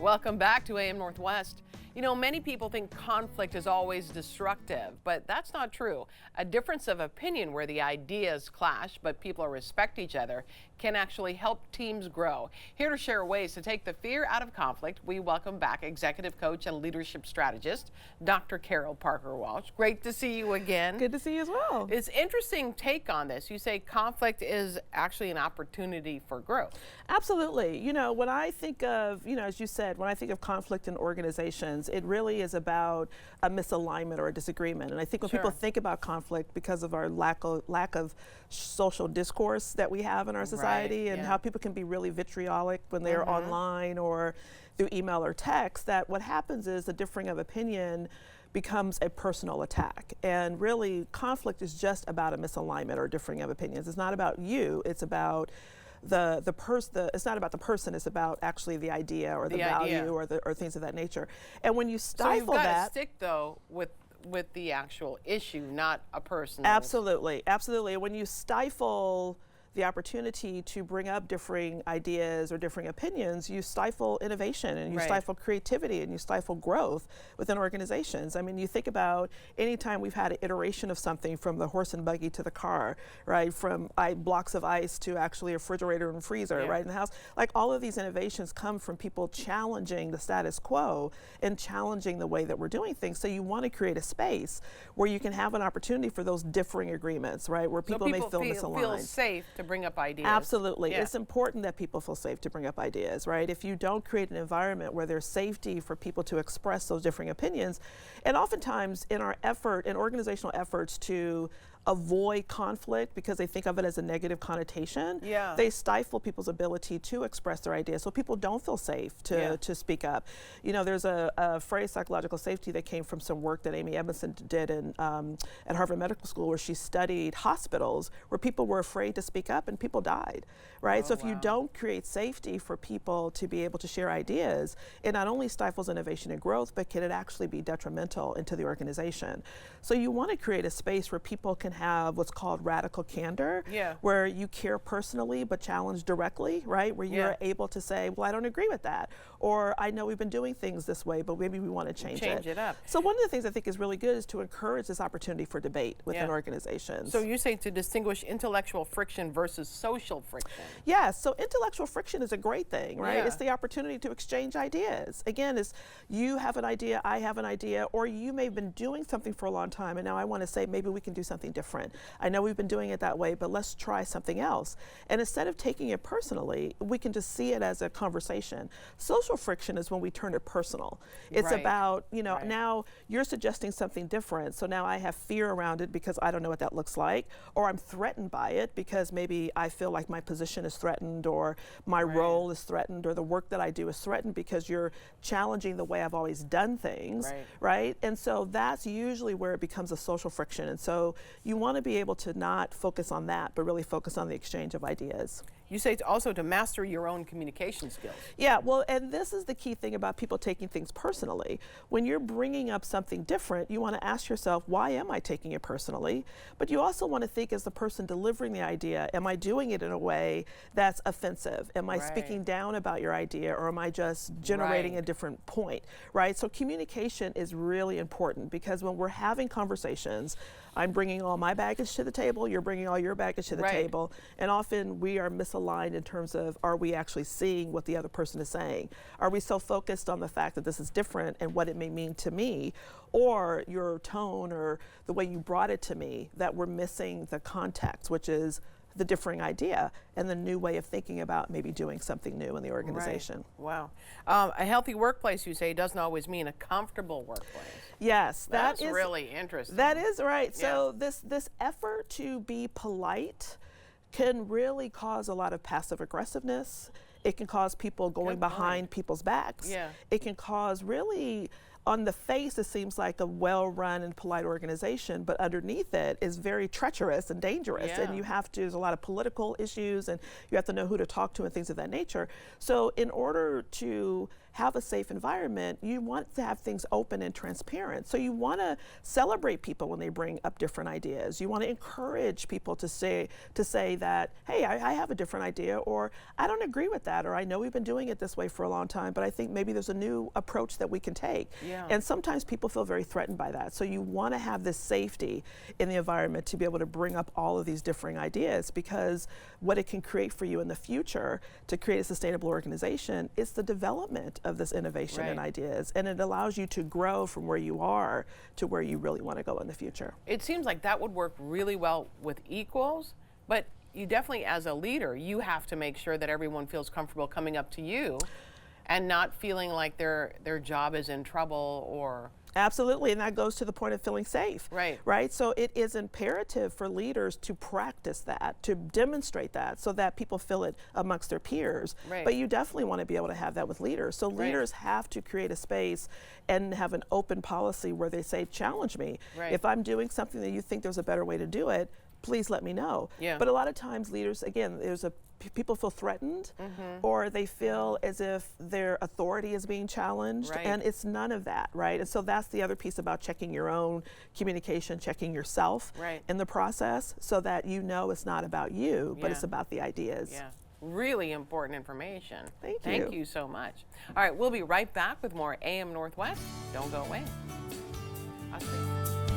Welcome back to AM Northwest. You know, many people think conflict is always destructive, but that's not true. A difference of opinion where the ideas clash, but people respect each other, can actually help teams grow. Here to share ways to take the fear out of conflict, we welcome back executive coach and leadership strategist, Dr. Parker Walsh. Great to see you again. Good to see you as well. It's interesting take on this. You say conflict is actually an opportunity for growth. Absolutely. You know, when I think of, as you said, when I think of conflict in organizations, it really is about a misalignment or a disagreement. And I think when people think about conflict, because of our lack of social discourse that we have in our society, and how people can be really vitriolic when they're online or through email or text, that what happens is the differing of opinion becomes a personal attack. And really, conflict is just about a misalignment or differing of opinions. It's not about you, it's about it's not about the person, it's about actually the idea or the value or things of that nature. And when you stifle you've got that, to stick though with the actual issue, not a person. Absolutely. When you stifle the opportunity to bring up differing ideas or differing opinions, you stifle innovation and you stifle creativity and you stifle growth within organizations. I mean, you think about any time we've had an iteration of something, from the horse and buggy to the car, right? From blocks of ice to actually a refrigerator and freezer, right, in the house. Like, all of these innovations come from people challenging the status quo and challenging the way that we're doing things. So you want to create a space where you can have an opportunity for those differing agreements, right? Where people may feel misaligned. Feel safe to bring up ideas. Absolutely. It's important that people feel safe to bring up ideas, right? If you don't create an environment where there's safety for people to express those differing opinions, and oftentimes in organizational efforts to avoid conflict because they think of it as a negative connotation, they stifle people's ability to express their ideas, so people don't feel safe to speak up. You know, there's a phrase, psychological safety, that came from some work that Amy Edmondson did at Harvard Medical School, where she studied hospitals where people were afraid to speak up and people died, right? So if you don't create safety for people to be able to share ideas, it not only stifles innovation and growth, but can it actually be detrimental into the organization. So you want to create a space where people can have what's called radical candor, where you care personally but challenge directly, right? Where you're able to say, well, I don't agree with that, or I know we've been doing things this way, but maybe we want to change it up. So one of the things I think is really good is to encourage this opportunity for debate within organizations. So you say to distinguish intellectual friction versus social friction. Yes, so intellectual friction is a great thing, right? It's the opportunity to exchange ideas. Again, it's you have an idea, I have an idea, or you may have been doing something for a long time and now I want to say maybe we can do something different. I know we've been doing it that way, but let's try something else. And instead of taking it personally, we can just see it as a conversation. Social friction is when we turn it personal. It's about, now you're suggesting something different, so now I have fear around it because I don't know what that looks like, or I'm threatened by it because maybe I feel like my position is threatened, or my role is threatened, or the work that I do is threatened because you're challenging the way I've always done things, right? And so that's usually where it becomes a social friction. And so you want to be able to not focus on that, but really focus on the exchange of ideas. You say also to master your own communication skills. Yeah, well, and this is the key thing about people taking things personally. When you're bringing up something different, you want to ask yourself, why am I taking it personally? But you also want to think, as the person delivering the idea, am I doing it in a way that's offensive? Am I speaking down about your idea, or am I just generating a different point, right? So communication is really important, because when we're having conversations, I'm bringing all my baggage to the table, you're bringing all your baggage to the table, and often we are misaligned in terms of, are we actually seeing what the other person is saying? Are we so focused on the fact that this is different and what it may mean to me, or your tone or the way you brought it to me, that we're missing the context, which is the differing idea and the new way of thinking about maybe doing something new in the organization. Wow. A healthy workplace, you say, doesn't always mean a comfortable workplace. Yes, that's really interesting. That is right. So this effort to be polite can really cause a lot of passive aggressiveness. It can cause people going behind people's backs. It can cause, really, on the face, it seems like a well-run and polite organization, but underneath it is very treacherous and dangerous. And you have to, there's a lot of political issues, and you have to know who to talk to and things of that nature. So in order to have a safe environment, you want to have things open and transparent. So you want to celebrate people when they bring up different ideas. You want to encourage people to say that, hey, I have a different idea, or I don't agree with that, or I know we've been doing it this way for a long time, but I think maybe there's a new approach that we can take. Yeah. And sometimes people feel very threatened by that. So you want to have this safety in the environment to be able to bring up all of these differing ideas, because what it can create for you in the future to create a sustainable organization is the development of this innovation and ideas, and it allows you to grow from where you are to where you really want to go in the future. It seems like that would work really well with equals, but you definitely, as a leader, you have to make sure that everyone feels comfortable coming up to you and not feeling like their job is in trouble or... Absolutely, and that goes to the point of feeling safe. Right? So it is imperative for leaders to practice that, to demonstrate that, so that people feel it amongst their peers. But you definitely want to be able to have that with leaders. So leaders have to create a space and have an open policy where they say, challenge me. If I'm doing something that you think there's a better way to do it, please let me know. But a lot of times leaders, again, people feel threatened, or they feel as if their authority is being challenged, and it's none of that, right? And so that's the other piece about checking your own communication, checking yourself in the process, so that you know it's not about you, but it's about the ideas. Really important information. Thank you. Thank you so much. All right, we'll be right back with more AM Northwest. Don't go away. I'll see you.